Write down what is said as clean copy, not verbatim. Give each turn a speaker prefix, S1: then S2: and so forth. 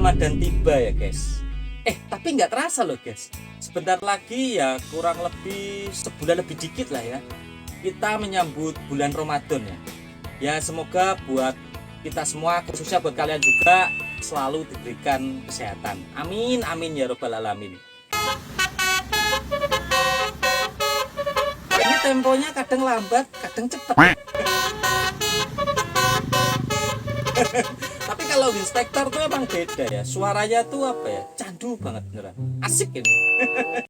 S1: Ramadan tiba ya guys. Tapi nggak terasa loh guys. Sebentar lagi ya, kurang lebih sebulan lebih dikit lah ya, kita menyambut bulan Ramadan ya. Ya semoga buat kita semua, khususnya buat kalian juga, selalu diberikan kesehatan. Amin amin ya robbal alamin. Ini temponya kadang lambat, kadang cepet. Tapi kalau Winspector tuh emang beda ya. Suaranya tuh apa ya? Candu banget beneran. Asik ini.